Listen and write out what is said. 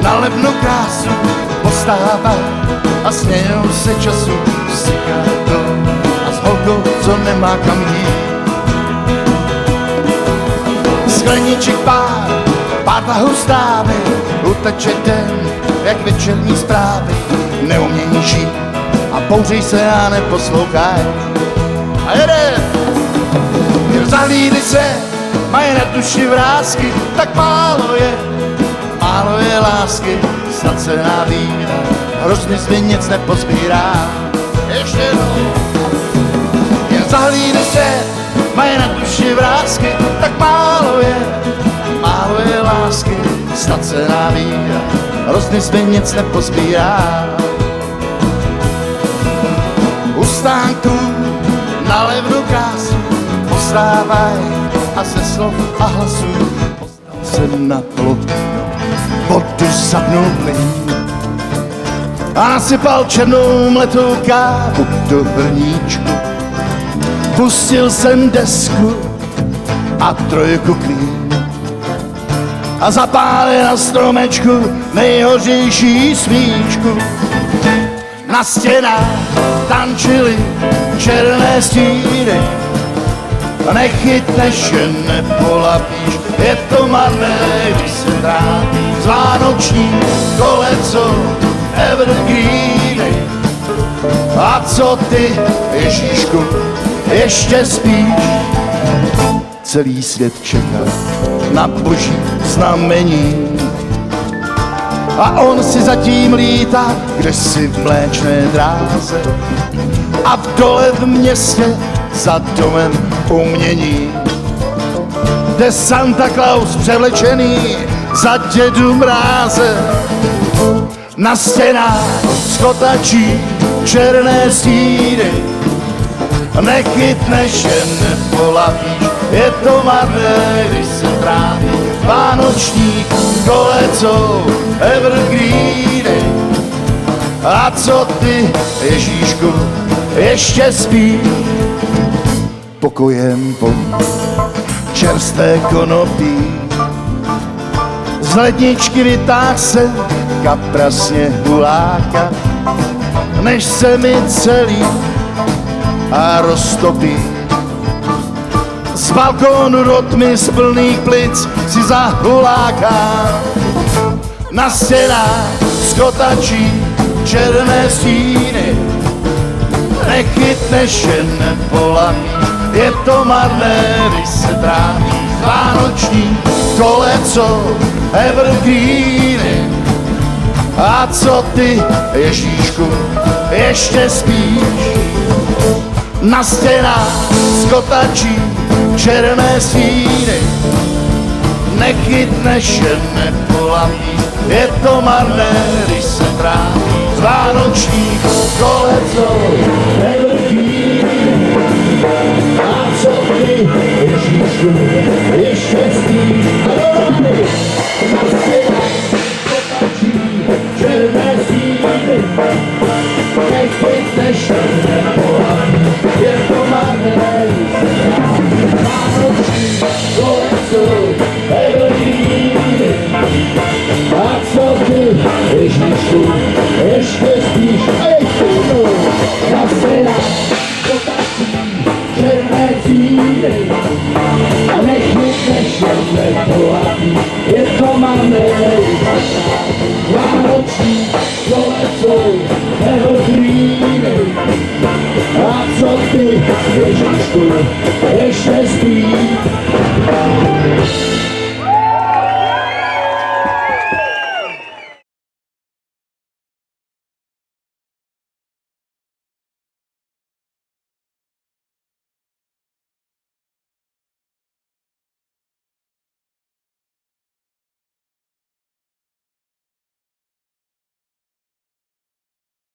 na levnou krásu postává a smějou se času s cigátou a s holkou, co nemá kam jít. Skleníček pár tahů strávy, uteče den, jak večerní zprávy, neumějí žít a bouří se a neposlouchaj. A jede! Zahlídli se, mají na duši vrásky, tak málo je lásky, snad se navíra, hrozný zvěn nic nepozbírá. Ještě jednou. Jen zahlídli se, mají na duši vrásky, tak málo je lásky, snad se navíra, hrozný zvěn nic nepozbírá. U stánku na levnou krásu postávaj a ze slov a hlasů postav se na plotno, vodu zapnul plyn a nasypal černou mletou kávu do hrníčku. Pustil jsem desku a trojku klín a zapálil na stromečku nejhořejší svíčku. Na stěnách tančily černé stíny, nechytneš, že nepolapíš, je to marné, když se trápíš. Z vánoční koleco evergreeny. A co ty, Ježíšku, ještě spíš? Celý svět čeká na boží znamení a on si zatím lítá kdesi v mléčné dráze a v dole v městě za domem umění, jde Santa Claus převlečený za Dědu Mráze. Na stěnách skotačí černé stíny, nechytneš, že nepolapíš, je to marné, když se trápí. Vánoční koleco evergreeny. A co ty, Ježíšku, ještě spíš? Pokojem po čerstvé konopí, z ledničky vytáh se kapra sněhuláka, než se mi celý a roztopí. Z balkónu do tmy z plných plic si zahuláká. Na stěnách skotačí černé stíny, nechytneš, že nepolapíš, je to marné, když se trápíš. Vánoční koleco evergreeny. A co ty, Ježíšku, ještě spíš? Na stěnách skotačí černé stíny, nechytneš, že nepolapíš, je to marné, když se trápíš. Z vánočních koleco evergreeny. A co ty, Ježíšku, ještě spíš? Na stěnách skotačí černé stíny, nechytneš, že nepolapíš, je to marné, když se trápíš. Vánoční koleco evergreeny. A co ty, Ježíšku, ještě spíš? A ještě jednou. Na stěnách skotačí černé stíny, a nechytneš, že nepolapíš, je to marné, když se trápíš. Vánoční koleco evergreeny. A co ty, Ježíšku, ještě spíš?